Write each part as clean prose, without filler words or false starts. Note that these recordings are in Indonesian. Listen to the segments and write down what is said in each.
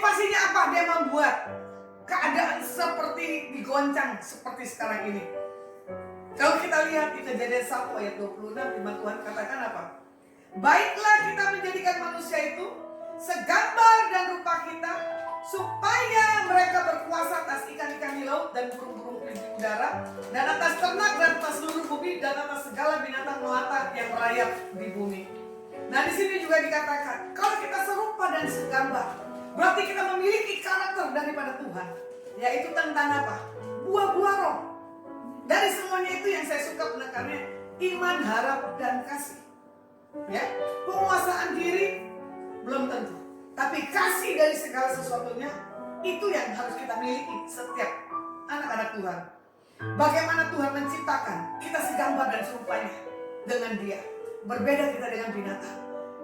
Motivasinya apa? Dia membuat keadaan seperti digoncang seperti sekarang ini. Kalau kita lihat di Kejadian 1 ayat 26, firman Tuhan katakan apa? Baiklah kita menjadikan manusia itu segambar dan rupa kita, supaya mereka berkuasa atas ikan-ikan di laut dan burung-burung di udara, dan atas ternak dan atas seluruh bumi, dan atas segala binatang melata yang merayap di bumi. Nah, di sini juga dikatakan kalau kita serupa dan segambar, berarti kita memiliki karakter daripada Tuhan, yaitu tentang apa? Buah-buah roh. Dari semuanya itu yang saya suka menekannya, iman, harap, dan kasih. Ya, penguasaan diri belum tentu, tapi kasih dari segala sesuatunya itu yang harus kita miliki setiap anak-anak Tuhan. Bagaimana Tuhan menciptakan kita segambar dan serupanya dengan Dia. Berbeda kita dengan binatang.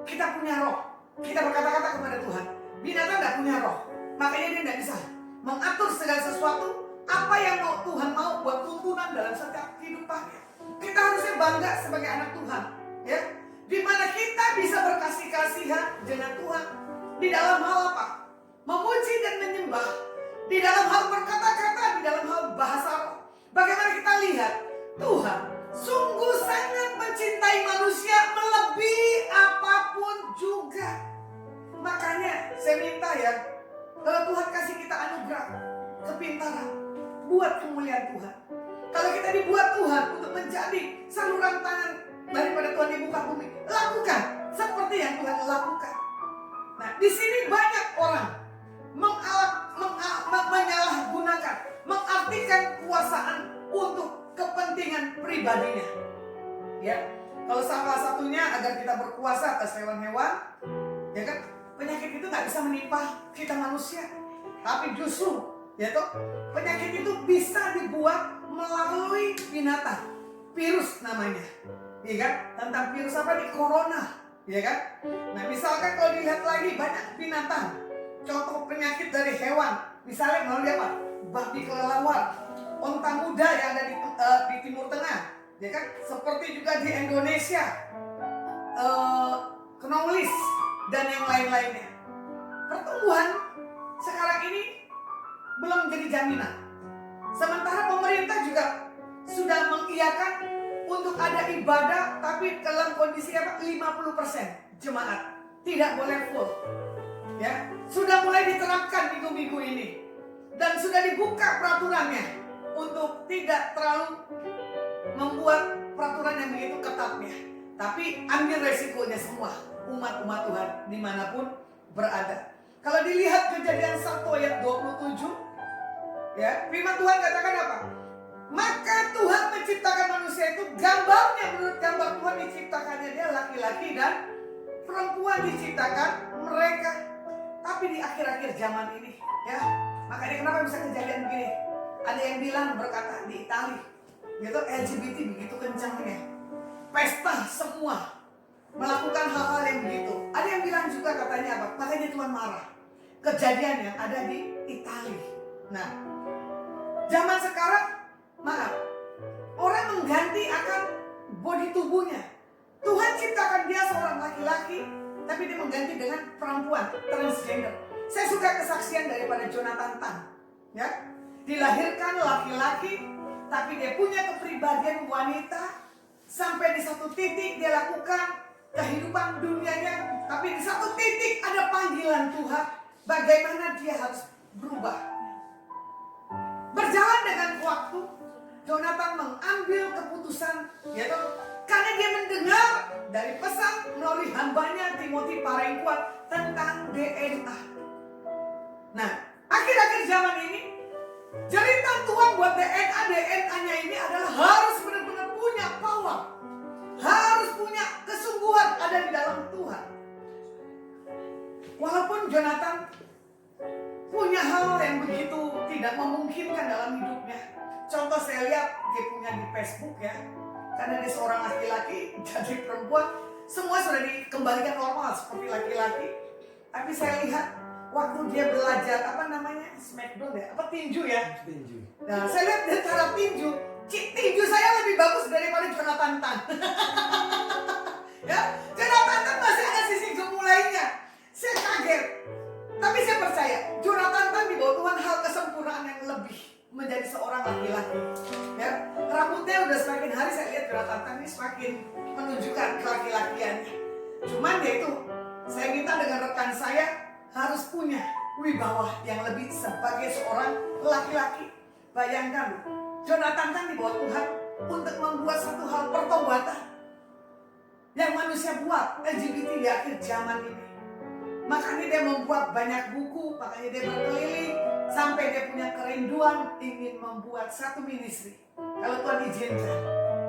Kita punya roh. Kita berkata-kata kepada Tuhan. Binatang tidak punya roh, makanya dia tidak bisa mengatur segala sesuatu apa yang Tuhan mau buat tuntunan dalam setiap kehidupannya. Kita harusnya bangga sebagai anak Tuhan, ya, di mana kita bisa berkasih-kasihan dengan Tuhan di dalam hal apa? Memuji dan menyembah, di dalam hal berkata-kata, di dalam hal bahasa roh. Bagaimana kita lihat Tuhan sungguh sangat mencintai manusia melebihi apapun juga. Makanya saya minta ya, kalau Tuhan kasih kita anugerah kepintaran, buat kemuliaan Tuhan. Kalau kita dibuat Tuhan untuk menjadi saluran tangan daripada Tuhan di muka bumi, lakukan seperti yang Tuhan lakukan. Nah, di sini banyak orang menyalahgunakan, mengartikan kuasaan untuk kepentingan pribadinya. Ya, kalau salah satunya agar kita berkuasa atas hewan-hewan, ya kan? Penyakit itu nggak bisa menimpa kita manusia, tapi justru, ya toh, penyakit itu bisa dibuat melalui binatang, virus namanya, ya kan? Tentang virus apa nih? Corona, ya kan? Nah, misalkan kalau dilihat lagi banyak binatang, contoh penyakit dari hewan, misalnya melalui apa? Babi kelelawar, onta muda yang ada di Timur Tengah, ya kan? Seperti juga di Indonesia, knolis dan yang lain-lainnya. Pertumbuhan sekarang ini belum menjadi jaminan. Sementara pemerintah juga sudah mengiyakan untuk ada ibadah, tapi dalam kondisi apa? 50% jemaat, tidak boleh full. Ya, sudah mulai diterapkan minggu-minggu ini, dan sudah dibuka peraturannya untuk tidak terlalu membuat peraturan yang begitu ketatnya. Tapi ambil resikonya semua umat-umat Tuhan dimanapun berada. Kalau dilihat Kejadian 1 ayat 27, ya, firman Tuhan katakan apa? Maka Tuhan menciptakan manusia itu gambarnya, menurut gambar Tuhan diciptakannya dia laki-laki dan perempuan diciptakan mereka. Tapi di akhir-akhir zaman ini, ya, makanya kenapa bisa kejadian begini? Ada yang bilang berkata di Italia, gitu, LGBT begitu kencangnya, pesta semua, melakukan hal-hal yang begitu. Ada yang bilang juga katanya apa? Makanya Tuhan marah. Kejadian yang ada di Italia. Nah, zaman sekarang, maaf, orang mengganti akan body tubuhnya. Tuhan ciptakan dia seorang laki-laki, tapi dia mengganti dengan perempuan, transgender. Saya suka kesaksian daripada Jonathan Tan, ya, dilahirkan laki-laki, tapi dia punya kepribadian wanita. Sampai di satu titik dia lakukan kehidupan dunianya, tapi di satu titik ada panggilan Tuhan, bagaimana dia harus berubah. Berjalan dengan waktu, Jonathan mengambil keputusan, yaitu karena dia mendengar dari pesan melalui hambanya Timothy Parengkuat tentang DNA. Nah, akhir-akhir zaman ini, jeritan Tuhan buat DNA-nya ini adalah harus benar-benar punya power, harus punya kesungguhan ada di dalam Tuhan. Walaupun Jonathan punya hal yang begitu tidak memungkinkan dalam hidupnya. Contoh saya lihat dia punya di Facebook, ya, karena dia seorang laki-laki jadi perempuan, semua sudah dikembalikan normal seperti laki-laki. Tapi saya lihat waktu dia belajar apa namanya, smackdown ya, apa tinju ya. Nah, saya lihat dia cara tinju saya lebih bagus daripada Jonathan Tan. Ya, Jonathan Tan masih ada sisi gemulainya. Saya kaget, tapi saya percaya menjadi seorang laki-laki. Ya, rambutnya udah semakin hari saya lihat Jonathan ini semakin menunjukkan kelaki-lakiannya. Cuman ya itu, saya minta dengan rekan saya harus punya wibawa yang lebih sebagai seorang laki-laki. Bayangkan, Jonathan kan dibawa Tuhan untuk membuat satu hal pertobatan yang manusia buat LGBT di akhir zaman ini. Makanya dia membuat banyak buku, makanya dia berkeliling sampai dia punya kerinduan ingin membuat satu ministry. Kalau Tuhan izinkan,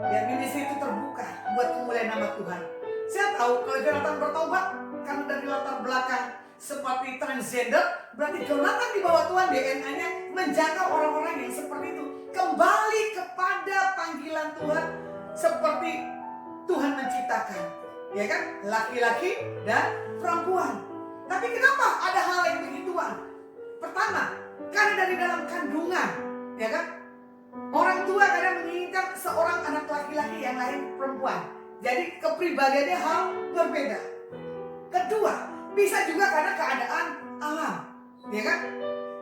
biar ministry itu terbuka buat kemuliaan nama Tuhan. Saya tahu kalau Jonathan bertobat karena dari latar belakang seperti transgender, berarti Jonathan di bawah Tuhan DNA-nya menjaga orang-orang yang seperti itu kembali kepada panggilan Tuhan seperti Tuhan menciptakan, ya kan, laki-laki dan perempuan. Tapi kenapa ada hal yang begituan? Pertama, karena dari dalam kandungan, ya kan, orang tua kadang menginginkan seorang anak laki-laki yang lain perempuan. Jadi kepribadiannya hal berbeda. Kedua, bisa juga karena keadaan alam, ya kan?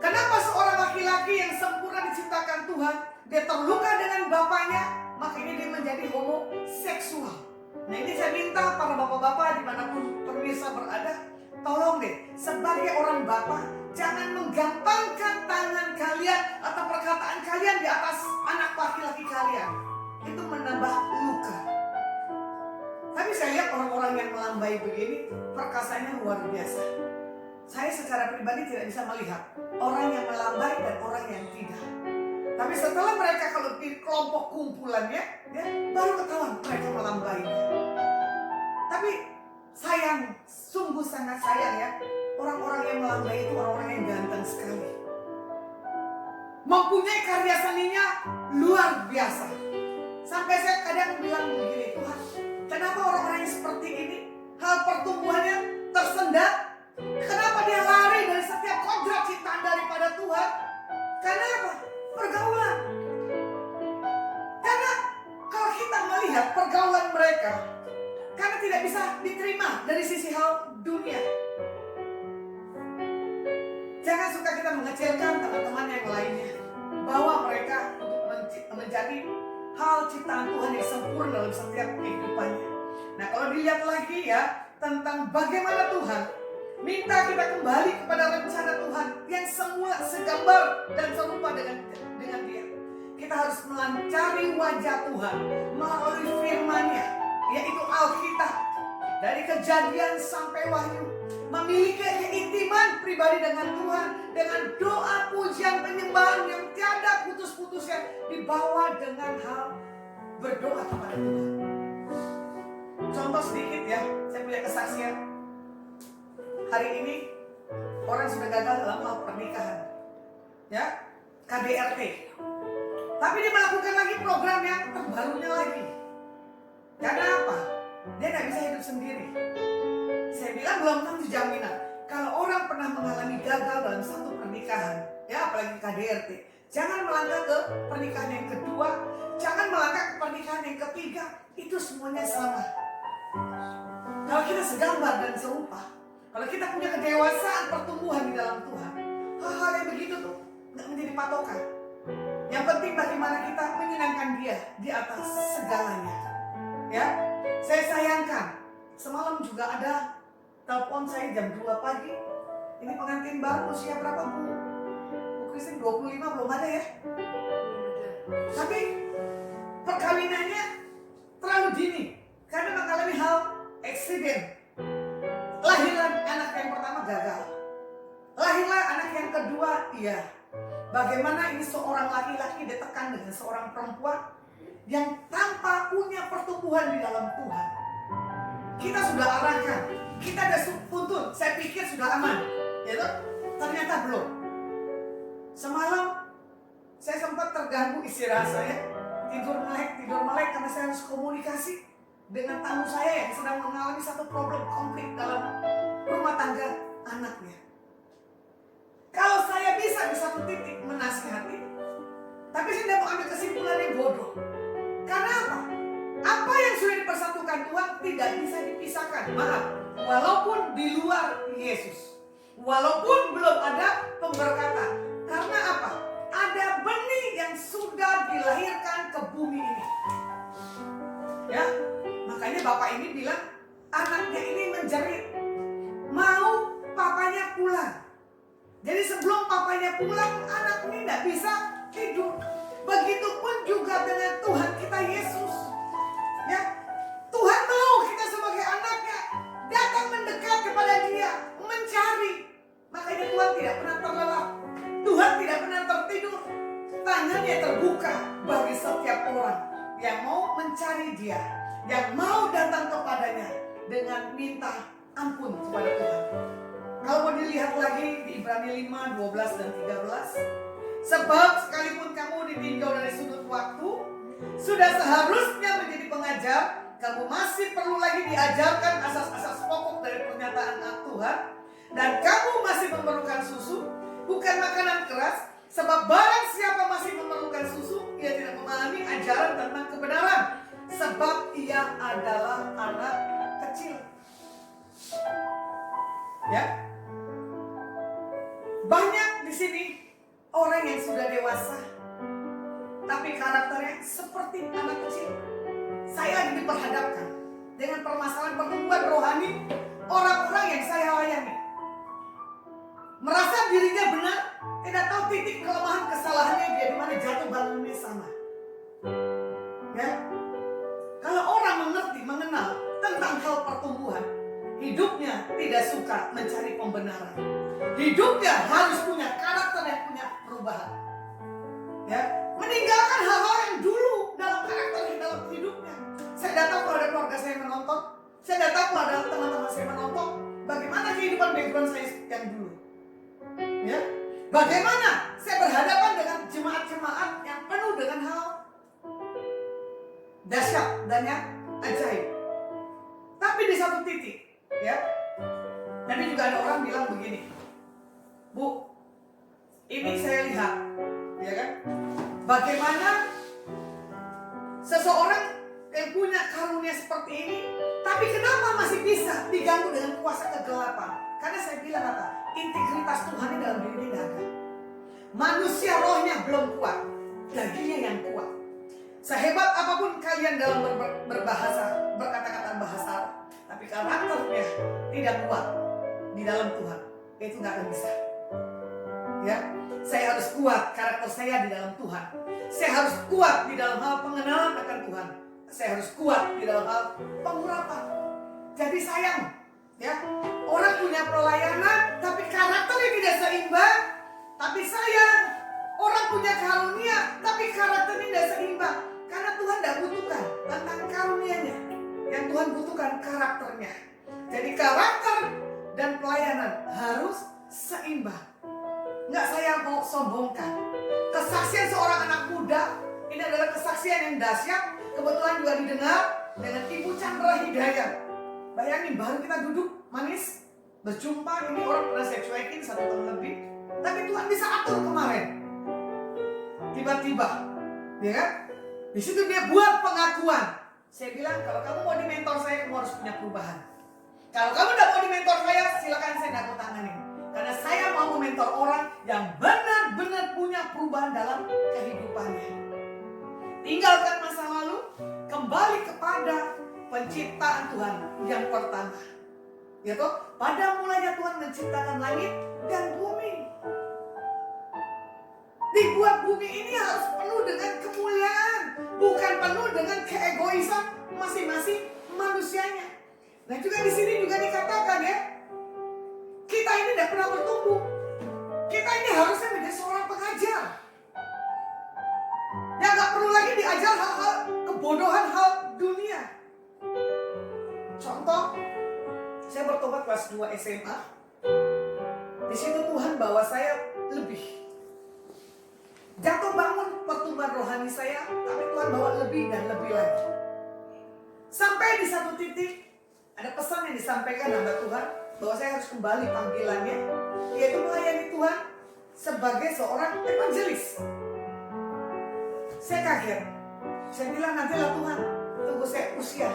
Kenapa seorang laki-laki yang sempurna diciptakan Tuhan, dia terluka dengan bapaknya, makanya dia menjadi homoseksual. Nah ini saya minta para bapak-bapak dimanapun pemirsa berada, tolong deh, sebagai orang bapak, jangan menggampangkan tangan kalian atau perkataan kalian di atas anak laki-laki kalian. Itu menambah luka. Tapi saya lihat orang-orang yang melambai begini, perkasanya luar biasa. Saya secara pribadi tidak bisa melihat orang yang melambai dan orang yang tidak. Tapi setelah mereka kalau di kelompok kumpulannya, ya, baru ketahuan mereka melambainya. Tapi sayang, sungguh sangat sayang ya, orang-orang yang melambai itu orang-orang yang ganteng sekali. Mempunyai karya seninya luar biasa. Sampai saya kadang bilang begini, Tuhan, kenapa orang-orang yang seperti ini, hal pertumbuhannya tersendat? Kenapa dia lari dari setiap kodrat ciptaan daripada Tuhan? Karena apa? Pergaulan. Karena kalau kita melihat pergaulan mereka, karena tidak bisa diterima dari sisi hal dunia. Jangan suka kita mengecilkan teman-teman yang lainnya, bahwa mereka untuk menjadi hal ciptaan Tuhan yang sempurna dalam setiap kehidupannya. Nah kalau dilihat lagi ya tentang bagaimana Tuhan minta kita kembali kepada rencana Tuhan yang semua segambar dan serupa dengan Dia. Kita harus mencari wajah Tuhan melalui firman-Nya, yaitu Alkitab. Dari Kejadian sampai Wahyu, memiliki keintiman pribadi dengan Tuhan, dengan doa, pujian, penyembahan yang tiada putus-putusnya, dibawa dengan hal berdoa kepada Tuhan. Contoh sedikit ya, saya punya kesaksian. Hari ini orang sudah gagal dalam hal pernikahan, ya, KDRT. Tapi dia melakukan lagi program yang terbarunya lagi. Karena apa? Dia tidak bisa hidup sendiri. Saya bilang belum tentu jaminan. Kalau orang pernah mengalami gagal dalam satu pernikahan, ya apalagi KDRT, jangan melangkah ke pernikahan yang kedua, jangan melangkah ke pernikahan yang ketiga. Itu semuanya sama. Kalau kita segambar dan serupa, kalau kita punya kedewasaan pertumbuhan di dalam Tuhan, hal-hal yang begitu tuh nggak menjadi patokan. Yang penting bagaimana kita menyenangkan Dia di atas segalanya. Ya, saya sayangkan semalam juga ada telepon saya jam 2 pagi. Ini pengantin baru usia berapa Bu? Bu Christine 25 belum ada ya? Tapi perkawinannya terlalu dini karena mengalami hal eksiden. Lahirlah anak yang pertama gagal. Lahirlah anak yang kedua, iya. Bagaimana ini seorang laki-laki ditekan dengan seorang perempuan yang tanpa punya pertumbuhan di dalam Tuhan. Kita sudah arahkan, kita sudah tuntun, saya pikir sudah aman, ya toh? Ternyata belum. Semalam saya sempat terganggu istirahat saya, tidur melek karena saya harus komunikasi dengan tamu saya yang sedang mengalami satu problem konflik dalam rumah tangga anaknya. Kalau saya bisa di satu titik menasihati, tapi saya tidak mau ambil kesimpulan yang bodoh. Karena apa? Apa yang sudah dipersatukan Tuhan tidak bisa dipisahkan. Maaf, walaupun di luar Yesus, walaupun belum ada pemberkatan. Karena apa? Ada benih bapak ini bilang anaknya ini menjerit, mau papanya pulang. Jadi sebelum papanya pulang, anak ini tidak bisa tidur. Begitupun juga dengan Tuhan kita Yesus. Ya, Tuhan mau kita sebagai anaknya datang mendekat kepada Dia, mencari. Makanya Tuhan tidak pernah terlelap, Tuhan tidak pernah tertidur. Tangannya terbuka bagi setiap orang yang mau mencari Dia, yang mau datang kepadanya dengan minta ampun kepada Tuhan. Kalau mau dilihat lagi di Ibrani 5, 12 dan 13. Sebab sekalipun kamu ditinjau dari sudut waktu, sudah seharusnya menjadi pengajar, kamu masih perlu lagi diajarkan asas-asas pokok dari pernyataan Tuhan. Dan kamu masih memerlukan susu, bukan makanan keras. Sebab barang siapa masih memerlukan susu, ia tidak memahami ajaran tentang kebenaran. Sebab ia adalah anak kecil. Ya, banyak di sini orang yang sudah dewasa, tapi karakternya seperti anak kecil. Saya diperhadapkan dengan permasalahan pertumbuhan rohani orang-orang yang saya layani. Merasa dirinya benar, tidak tahu titik kelemahan kesalahannya dia di mana jatuh bangunnya sama. Ya, kalau orang mengenal tentang hal pertumbuhan, hidupnya tidak suka mencari pembenaran. Hidupnya harus punya karakter yang punya perubahan. Ya, meninggalkan hal-hal yang dulu dalam karakternya, dalam hidupnya. Saya datang kalau ada keluarga saya menonton, saya datang kalau ada teman-teman saya menonton, bagaimana kehidupan background saya yang dulu. Ya, bagaimana saya berhadapan dengan jemaat-jemaat yang penuh dengan hal dahsyat dan yang ajaib. Tapi di satu titik, ya, nanti juga ada orang bilang begini, Bu, ini saya lihat, ya kan, bagaimana seseorang yang punya karunia seperti ini, tapi kenapa masih bisa diganggu dengan kuasa kegelapan? Karena saya bilang apa? Integritas Tuhan di dalam diri tidak ada. Manusia rohnya belum kuat, dagingnya yang kuat. Sehebat apapun kalian dalam berbahasa, berkata-kata bahasa, tapi karakternya tidak kuat di dalam Tuhan, itu nggak akan bisa. Ya, saya harus kuat karakter saya di dalam Tuhan. Saya harus kuat di dalam hal pengenalan akan Tuhan. Saya harus kuat di dalam hal pengurapan. Jadi sayang, ya, orang punya pelayanan tapi karakternya tidak seimbang. Tapi sayang, orang punya karunia tapi karakternya tidak seimbang. Karena Tuhan tidak butuhkan tentang karunianya, yang Tuhan butuhkan karakternya. Jadi karakter dan pelayanan harus seimbang. Nggak saya mau sombongkan. Kesaksian seorang anak muda ini adalah kesaksian yang dahsyat. Kebetulan juga didengar dengan Ibu Chandra Hidayat. Bayangin, baru kita duduk manis berjumpa, ini orang pernah saya cuekin 1 tahun lebih, tapi Tuhan bisa atur kemarin. Tiba-tiba, ya kan? Di situ dia buat pengakuan. Saya bilang, kalau kamu mau di mentor saya, kamu harus punya perubahan. Kalau kamu tidak mau di mentor saya, silakan saya tidak mau tangani. Karena saya mau mementor orang yang benar-benar punya perubahan dalam kehidupannya. Tinggalkan masa lalu, kembali kepada penciptaan Tuhan yang pertama. Yaitu pada mulanya Tuhan menciptakan langit dan bumi. Dibuat bumi ini harus penuh dengan kemuliaan, bukan penuh dengan keegoisan masing-masing manusianya. Nah juga di sini juga dikatakan, ya, kita ini tidak pernah bertumbuh. Kita ini harusnya menjadi seorang pengajar. Yang gak perlu lagi diajar hal-hal kebodohan, hal dunia. Contoh, saya bertobat kelas 2 SMA. Di situ Tuhan bawa saya lebih. Jatuh bangun pertumbuhan rohani saya, tapi Tuhan bawa lebih dan lebih lagi. Sampai di satu titik, ada pesan yang disampaikan hamba Tuhan, bahwa saya harus kembali panggilannya, yaitu melayani Tuhan sebagai seorang evangelis. Saya kaget. Saya bilang, nantilah Tuhan, tunggu saya usia,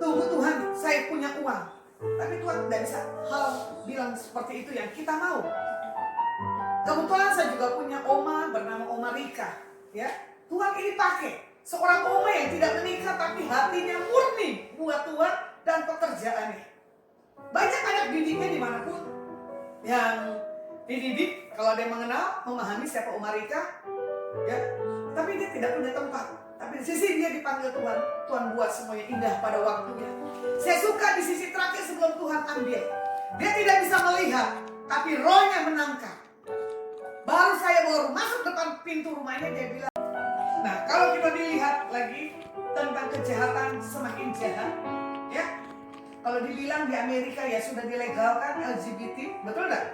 tunggu Tuhan saya punya uang. Tapi Tuhan tidak bisa hal bilang seperti itu yang kita mau. Kebetulan saya juga punya oma bernama Oma Rika. Ya, Tuhan ini pakai Seorang oma yang tidak menikah tapi hatinya murni buat Tuhan dan pekerjaannya. Banyak anak didiknya dimanapun yang dididik, kalau dia mengenal, memahami siapa Oma Rika, ya, tapi dia tidak punya tempat. Tapi di sisi dia dipanggil Tuhan, Tuhan buat semuanya indah pada waktunya. Saya suka di sisi terakhir sebelum Tuhan ambil. Dia tidak bisa melihat, tapi rohnya menangkap. Baru masuk depan pintu rumahnya, dia bilang, nah kalau kita dilihat lagi tentang kejahatan semakin jahat, ya. Kalau dibilang di Amerika ya sudah dilegalkan LGBT, betul nggak?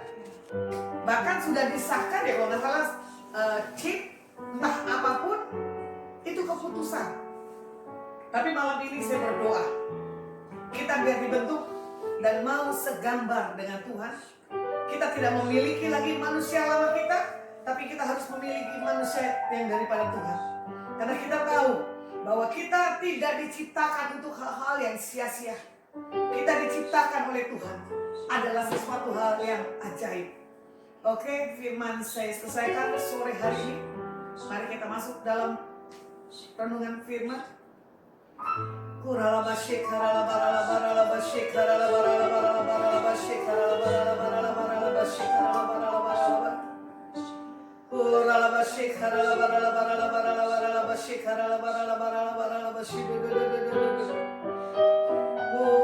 Bahkan sudah disahkan ya kalau nggak salah chip, entah apapun, itu keputusan. Tapi malam ini saya berdoa, kita biar dibentuk dan mau segambar dengan Tuhan. Kita tidak memiliki lagi manusia lama kita, tapi kita harus memiliki manusia yang daripada Tuhan. Karena kita tahu bahwa kita tidak diciptakan untuk hal-hal yang sia-sia. Kita diciptakan oleh Tuhan adalah sesuatu hal yang ajaib. Oke, firman saya selesaikan sore hari ini. Mari kita masuk dalam renungan firman.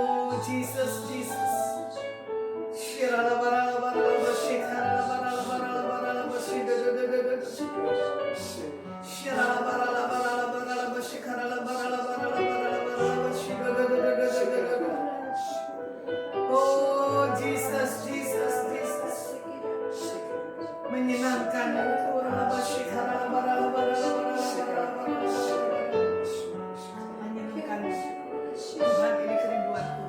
Oh Jesus, Jesus. Oh Jesus, Jesus, Jesus. Menyenangkan. Menyenangkan. Tuhan, ini kerinduanku.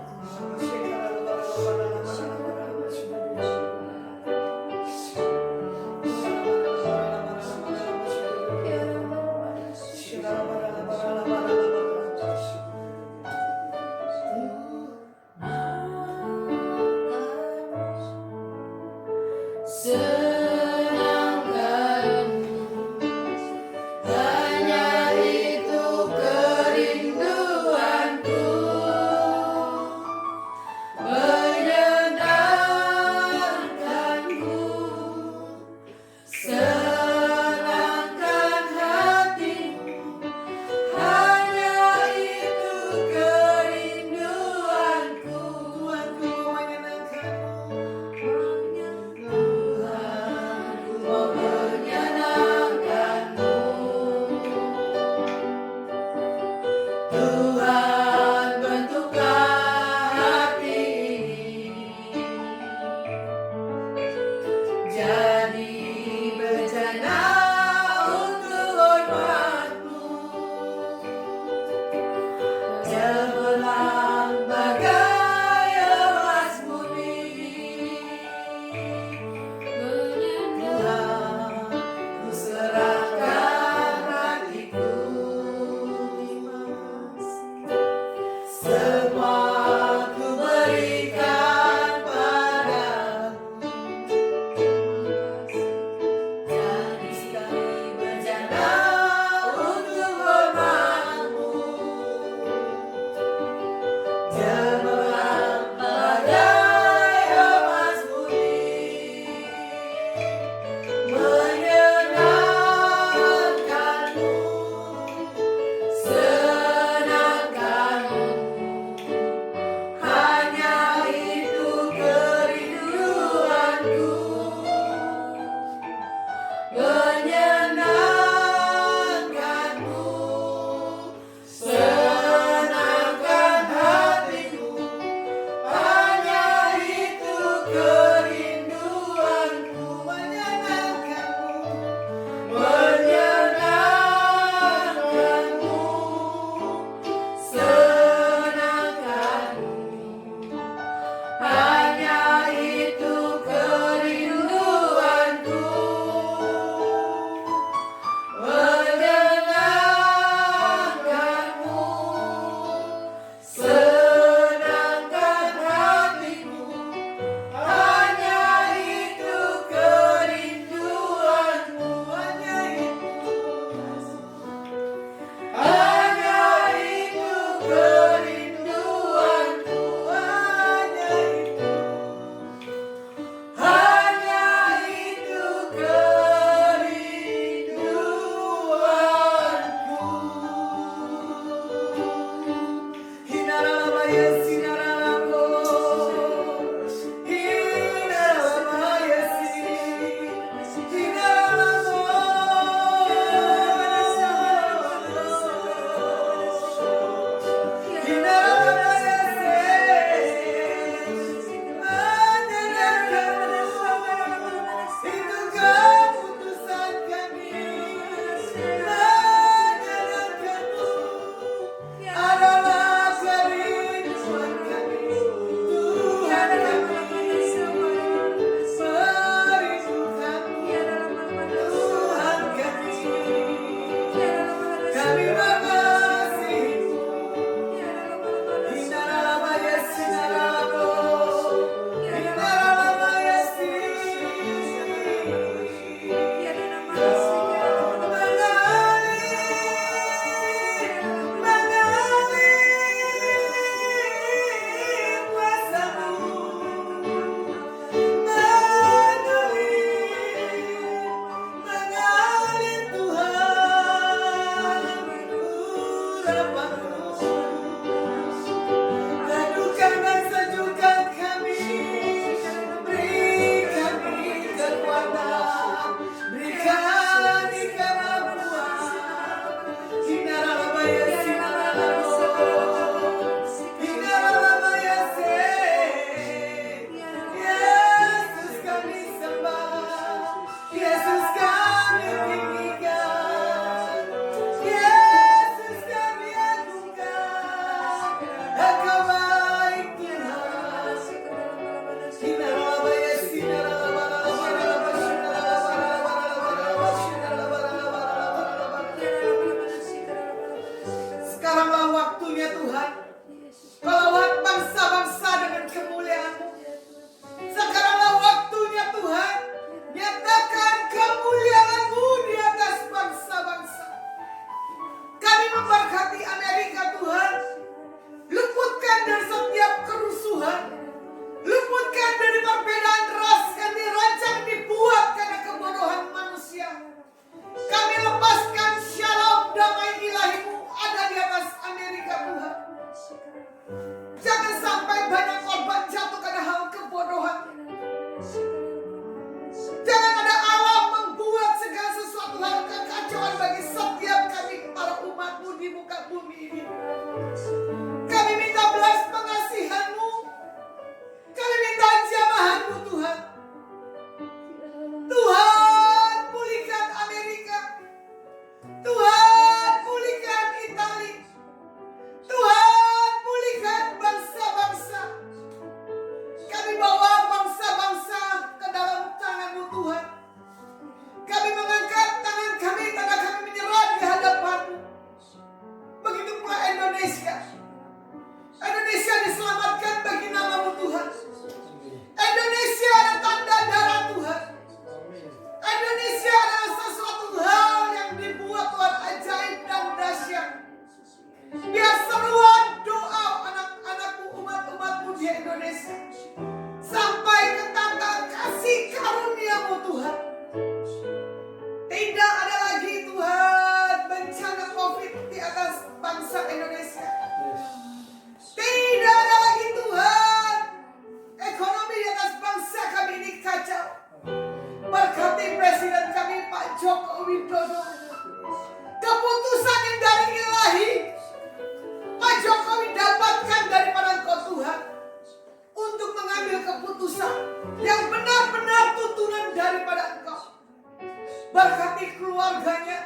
berkati keluarganya,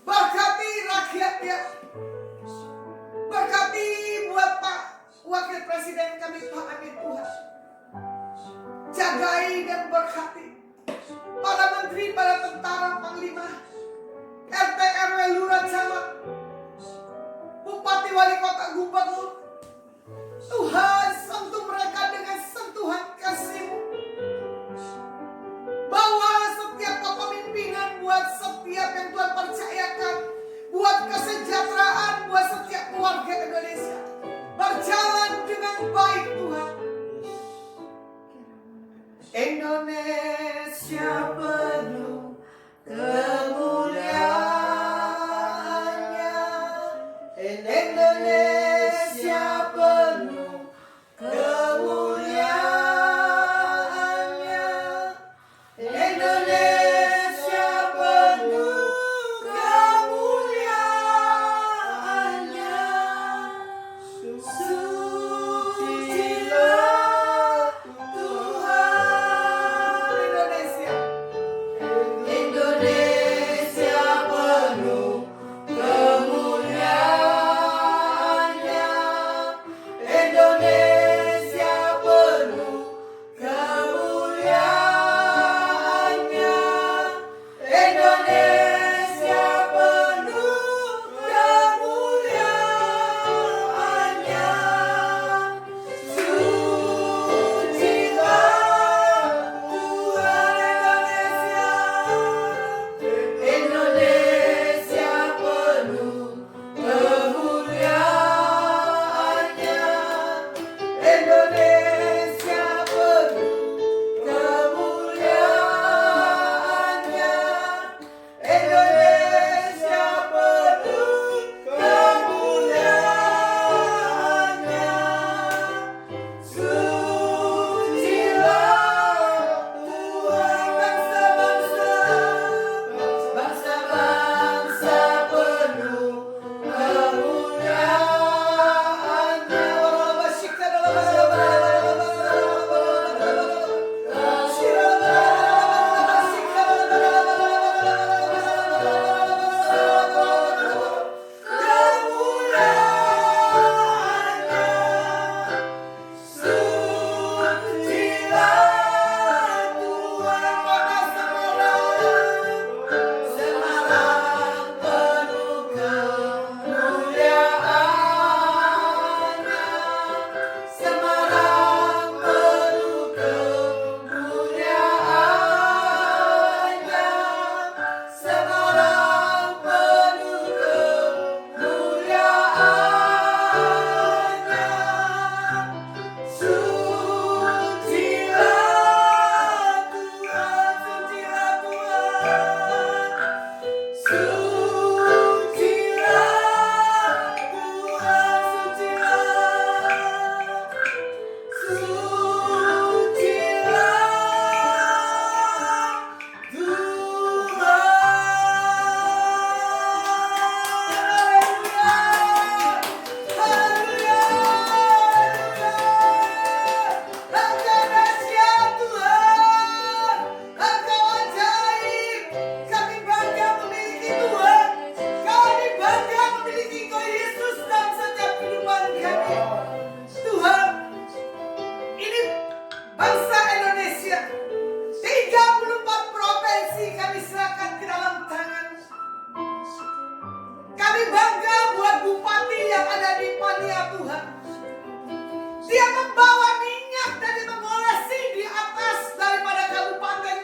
berkati rakyatnya, berkati buat Pak Wakil Presiden kami Pak Amin Tuhan. Jagai dan berkati para menteri, para tentara, panglima, RT, RW, lurah, camat, bupati, wali kota, gubernur. Tuhan, sentuh mereka dengan sentuhan kasih-Mu. Bawa setiap kepemimpinan, buat setiap yang Tuhan percayakan, buat kesejahteraan, buat setiap keluarga Indonesia berjalan dengan baik Tuhan. Indonesia penuh kemuliaannya, Indonesia penuh kemuliaannya, Indonesia penuh kemuliaannya. Sucilah Tuhan. Indonesia, Indonesia penuh kemuliaannya, Indonesia penuh kemuliaannya, Indonesia penuh kemuliaannya. Sucilah Tuhan. Indonesia, Indonesia penuh kemuliaannya, Indonesia penuh kemuliaannya, Indonesia penuh kemuliaannya. Sucilah Tuhan. Bangsa-bangsa penuh kemuliaannya. Semarang penuh kemuliaannya, Semarang penuh kemuliaannya, Semarang penuh kemuliaannya. Sucilah Tuhan, sucilah Tuhan. Sucilah Tuhan, sucilah Tuhan. Haleluya, haleluya. Engkau dahsyat Tuhan, Engkau ajaib. Kami bangga memiliki Tuhan. Kami bangga memiliki Engkau Yesus dalam setiap kehidupan kami. Tuhan, ini bangsa Indonesia, 34 provinsi kami serahkan ke dalam tangan. Kami bangga buat bupati yang ada di Pania Tuhan. Dia membawa minyak dan dia mengolesi di atas daripada kabupaten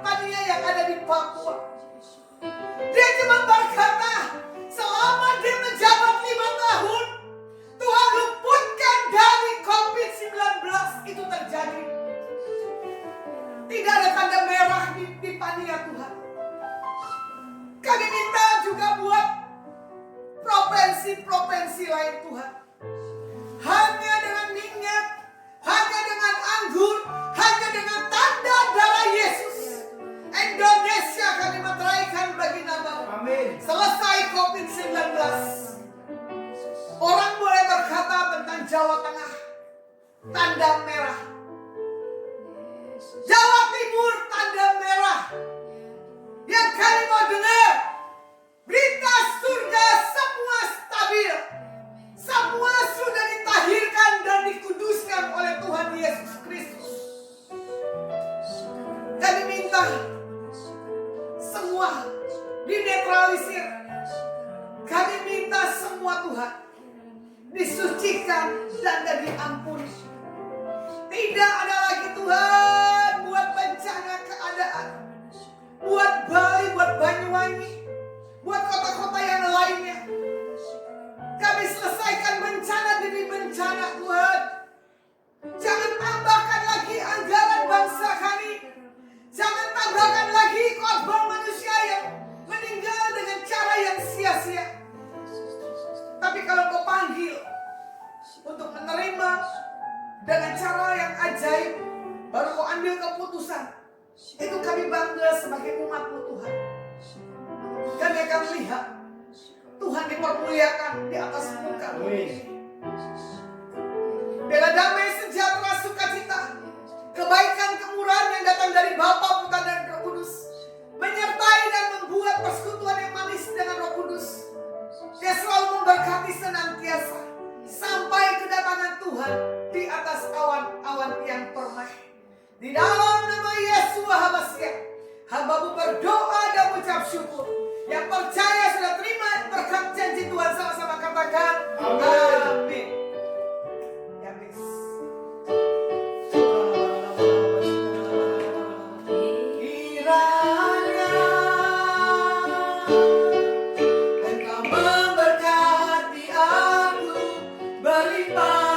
Pania yang ada di Papua. Dia cuma berkata, selama dia menjabat 5 tahun, Tuhan luputkan dari COVID-19 itu terjadi. Tidak ada tanda merah di Pania Tuhan. Kami minta juga buat provinsi-provinsi lain Tuhan. Hanya dengan minyak, hanya dengan anggur, hanya dengan tanda darah Yesus, Indonesia kami meteraikan bagi nama-Mu. Amin. Selesai COVID-19, orang boleh berkata tentang Jawa Tengah, tanda merah. Jawa Timur, tanda merah. minta semua dinetralisir. Kami minta semua Tuhan disucikan dan diampuni. Tidak ada lagi Tuhan buat bencana keadaan, buat Bali, buat Banyuwangi, buat kota-kota yang lainnya. Kami selesaikan bencana demi bencana Tuhan. Jangan tambahkan lagi anggaran bangsa kami. Jangan tambahkan lagi korban manusia yang meninggal dengan cara yang sia-sia. Tapi kalau Kau panggil untuk menerima dengan cara yang ajaib, baru Kau ambil keputusan. Itu kami bangga sebagai umat-Mu Tuhan. Kami akan lihat Tuhan dipermuliakan di atas muka bumi ini. Bela damai, sejahtera, sukacita, kebaikan, kemurahan yang datang dari Bapa, Putra dan Roh Kudus menyertai dan membuat persekutuan yang manis dengan Roh Kudus. Dia selalu memberkati senantiasa sampai kedatangan Tuhan di atas awan-awan yang permai. Di dalam nama Yesus HaMasiah, hamba-Mu berdoa dan mengucap syukur. Yang percaya sudah terima berkat janji Tuhan, sama-sama katakan amin. Ya, bis. Kiranya Engkau memberkati aku berlimpah-limpah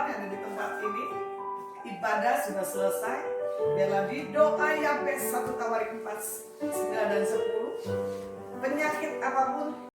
dan ibadah sudah selesai. Biarlah di doa Yabes 1 Tawarik 4, 9 dan 10, penyakit apapun